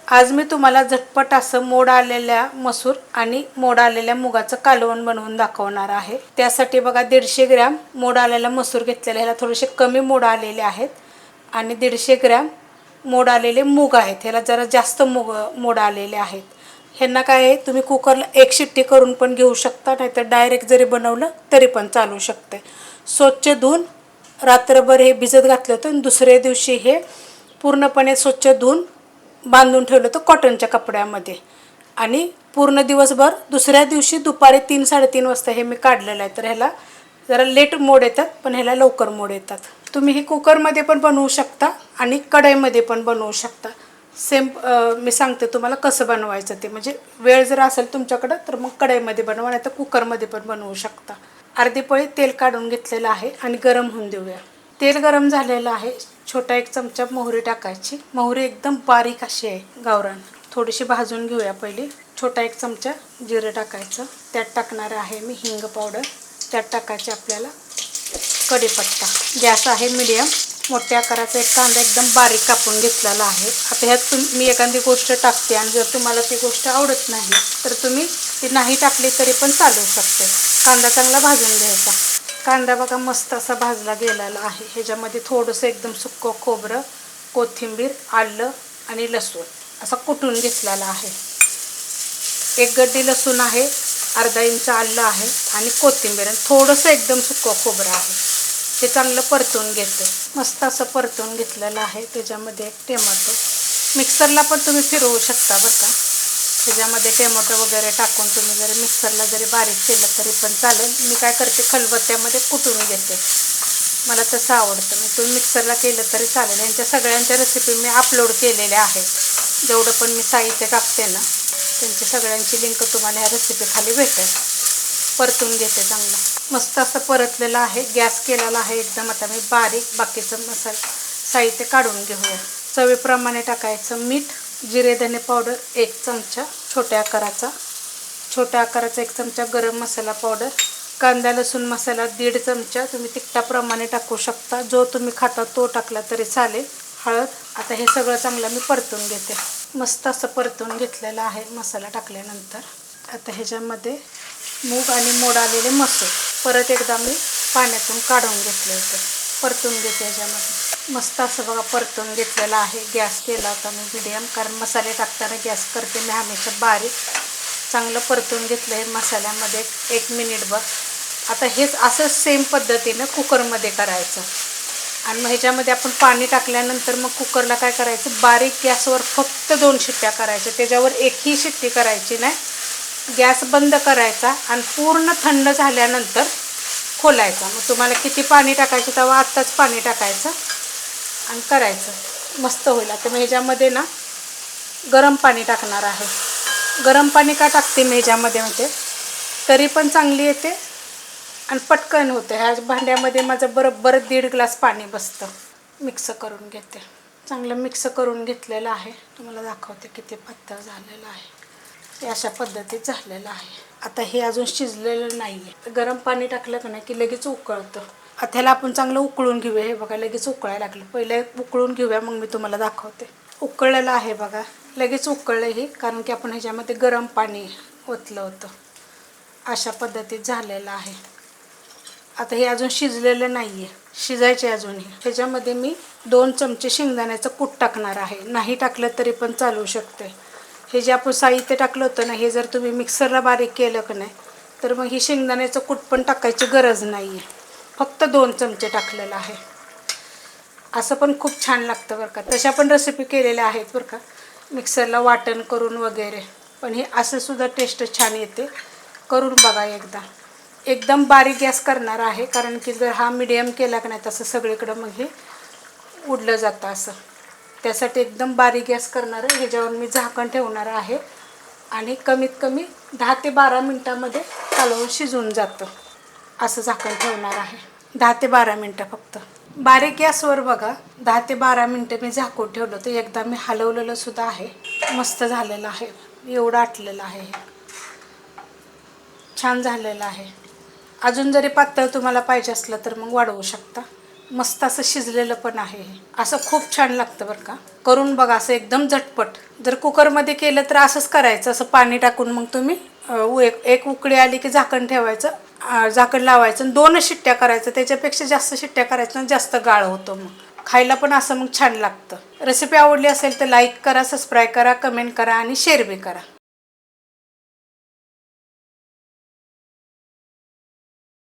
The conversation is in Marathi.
आज मी तुम्हाला झटपट असं मोड आलेल्या मसूर आणि मोड आलेल्या मुगाचं कालवण बनवून दाखवणार आहे। त्यासाठी बघा 150 ग्रॅम मोड आलेला मसूर घेतलेला, ह्याला थोडेसे कमी मोड आलेले आहेत आणि 150 ग्रॅम मोड आलेले मूग आहेत, ह्याला जरा जास्त मोड आलेले आहेत। ह्यांना काय आहे, तुम्ही कुकरला एक शिट्टी करून पण घेऊ शकता, नाहीतर डायरेक्ट जरी बनवलं तरी पण चालू शकते। स्वच्छ धुवून रात्रभर हे भिजत घातलं होतं आणि दुसऱ्या दिवशी हे पूर्णपणे स्वच्छ धुवून बांधून ठेवलं होतं कॉटनच्या कपड्यामध्ये आणि पूर्ण दिवसभर दुसऱ्या दिवशी दुपारी 3-3:30 वाजता हे मी काढलेलं आहे। तर ह्याला जरा लेट मोड येतात पण ह्याला लवकर मोड येतात। तुम्ही हे कुकरमध्ये पण बनवू शकता आणि कढईमध्ये पण बनवू शकता। सेम मी सांगते तुम्हाला कसं बनवायचं ते, म्हणजे वेळ जर असेल तुमच्याकडं तर मग कढईमध्ये बनवा, नाही तर कुकरमध्ये पण बनवू शकता। अर्धी पळी तेल काढून घेतलेलं आहे आणि गरम होऊन देऊया। तेल गरम झालेलं आहे, छोटा 1 चमचा मोहरी टाकायची। मोहरी एकदम बारीक अशी आहे गावरान, थोडीशी भाजून घेऊया। पहिली छोटा 1 चमचा जिरे टाकायचं, त्यात टाकणार आहे मी हिंग पावडर, त्यात टाकायचे आपल्याला कढीपत्ता। गॅस आहे मीडियम। मोठ्या आकाराचा एक कांदा एकदम बारीक कापून घेतलेला आहे। आता ह्यात मी एखादी गोष्ट टाकते आणि जर तुम्हाला ती गोष्ट आवडत नाही तर तुम्ही ती नाही टाकली तरी पण चालू शकते। कांदा चांगला भाजून घ्यायचा। कांदा बघा मस्त असा भाजला गेलेला आहे। ह्याच्यामध्ये थोडंसं एकदम सुक्कं खोबरं, कोथिंबीर, आलं आणि लसूण असा कुटून घेतलेला आहे। 1 गड्डी लसूण आहे, अर्धा इंच आलं आहे आणि कोथिंबीर आणि थोडंसं एकदम सुक्कं खोबरं आहे। ते चांगलं परतून घेते। मस्त असं परतून घेतलेलं आहे। त्याच्यामध्ये एक टोमॅटो, मिक्सरला पण तुम्ही फिरवू शकता बरं का। त्याच्यामध्ये टोमॅटो वगैरे टाकून तुम्ही जरी मिक्सरला जरी बारीक केलं तरी पण चालेल। मी काय करते, खलबत्त्यामध्ये कुटून घेते, मला तसं आवडतं। मी तुम्ही मिक्सरला केलं तरी चालेल। यांच्या सगळ्यांच्या रेसिपी मी अपलोड केलेल्या आहेत, जेवढं पण मी साहित्य टाकते ना त्यांची सगळ्यांची लिंक तुम्हाला ह्या रेसिपी खाली भेटेल। परतून घेते चांगलं, मस्त असं परतलेलं आहे। गॅस केलेला आहे एकदम। आता मी बारीक बाकीचं साहित्य काढून घेऊया। चवीप्रमाणे टाकायचं मीठ, जिरे धने पावडर 1 चमचा छोट्या आकाराचा 1 चमचा गरम मसाला पावडर, कांदा लसूण मसाला 1.5 चमचा, तुम्ही तिखटाप्रमाणे टाकू शकता, जो तुम्ही खाता तो टाकला तरी चालेल। हळद। आता हे सगळं चांगलं मी परतून घेते। मस्त असं परतून घेतलेलं आहे मसाला टाकल्यानंतर। आता ह्याच्यामध्ये मूग आणि मोड आलेले मसूर परत एकदा मी पाण्यातून काढून घेतले होते, परतून घेते ह्याच्यामध्ये। मस्त असं बघा परतून घेतलेलं आहे। गॅस केला होता मी मीडियम, कारण मसाले टाकताना गॅस करते मी हमेशा बारीक। चांगलं परतून घेतलं हे मसाल्यामध्ये 1 मिनिटभर। आता हेच असं सेम पद्धतीनं कुकरमध्ये करायचं आणि मग ह्याच्यामध्ये आपण पाणी टाकल्यानंतर मग कुकरला काय करायचं, बारीक गॅसवर फक्त 2 शिट्ट्या करायच्या, त्याच्यावर एकही शिट्टी करायची नाही। गॅस बंद करायचा आणि पूर्ण थंड झाल्यानंतर खोलायचा। मग तुम्हाला किती पाणी टाकायचं तेव्हा आत्ताच पाणी टाकायचं आणि करायचं, मस्त होईल। आता मी ह्याच्यामध्ये ना गरम पाणी टाकणार आहे। गरम पाणी का टाकते मी ह्याच्यामध्ये, म्हणजे तरी पण चांगली येते आणि पटकन होते। ह्या भांड्यामध्ये माझं बरोबर 1.5 ग्लास पाणी बसतं। मिक्स करून घेते, चांगलं मिक्स करून घेतलेलं आहे। तुम्हाला दाखवते किती पातळ झालेलं आहे, हे अशा पद्धतीत झालेलं आहे। आता हे अजून शिजलेलं नाही आहे, गरम पाणी टाकलं का नाही की लगेच उकळतं। आता ह्याला आपण चांगलं उकळून घेऊया। हे बघा लगेच उकळायला लागलं, पहिले उकळून घेऊया मग मी तुम्हाला दाखवते। उकळलेलं आहे बघा, लगेच उकळलं हे, कारण की आपण ह्याच्यामध्ये गरम पाणी ओतलं होतं। अशा पद्धतीत झालेलं आहे। आता हे अजून शिजलेलं नाही आहे, शिजायचे अजून। ह्याच्यामध्ये मी 2 चमचे शेंगदाण्याचं कूट टाकणार आहे, नाही टाकलं तरी पण चालू शकते। हे जे आपण साहित्य टाकलं होतं ना, हे जर तुम्ही मिक्सरला बारीक केलं का नाही तर मग ही शेंगदाण्याचं कूट पण टाकायची गरज नाही आहे, फक्त 2 चमचे टाकलेलं आहे। असं पण खूप छान लागतं बरं का। तशा पण रेसिपी केलेल्या आहेत बरं का, मिक्सरला वाटण करून वगैरे, पण हे असं सुद्धा टेस्ट छान येते। करून बघा एकदा। एकदम बारीक गॅस करणार आहे, कारण की जर हा मीडियम केला का नाही तसं सगळीकडं मग हे उडलं जातं असं, त्यासाठी एकदम बारीक गॅस करणार आहे। ह्याच्यावर मी झाकण ठेवणार आहे आणि कमीत कमी 10 ते 12 मिनटामध्ये कालवण शिजून जातं, असं झाकण ठेवणार आहे। 10 ते 12 मिनटं फक्त बारीक गॅसवर बघा। 10 ते 12 मिनटं मी झाकून ठेवलं होतं, एकदा मी हलवलेलं सुद्धा आहे। मस्त झालेलं आहे, एवढं आटलेलं आहे, छान झालेलं आहे। अजून जरी पातळ तुम्हाला पाहिजे असलं तर मग वाढवू शकता, मस्त असं शिजलेलं पण आहे हे. असं खूप छान लागतं बरं का. करून बघा असं एकदम झटपट. जर कुकरमध्ये केलं तर असंच करायचं, असं पाणी टाकून मग तुम्ही एक उकळी आली की झाकण ठेवायचं, झाकण लावायचं आणि 2च शिट्ट्या करायचं. त्याच्यापेक्षा जास्त शिट्ट्या करायचं आणि जास्त गाळ होतं. मग खायला पण असं मग छान लागतं. रेसिपी आवडली असेल तर लाईक करा, सबस्क्राईब करा, कमेंट करा आणि शेअर बी करा.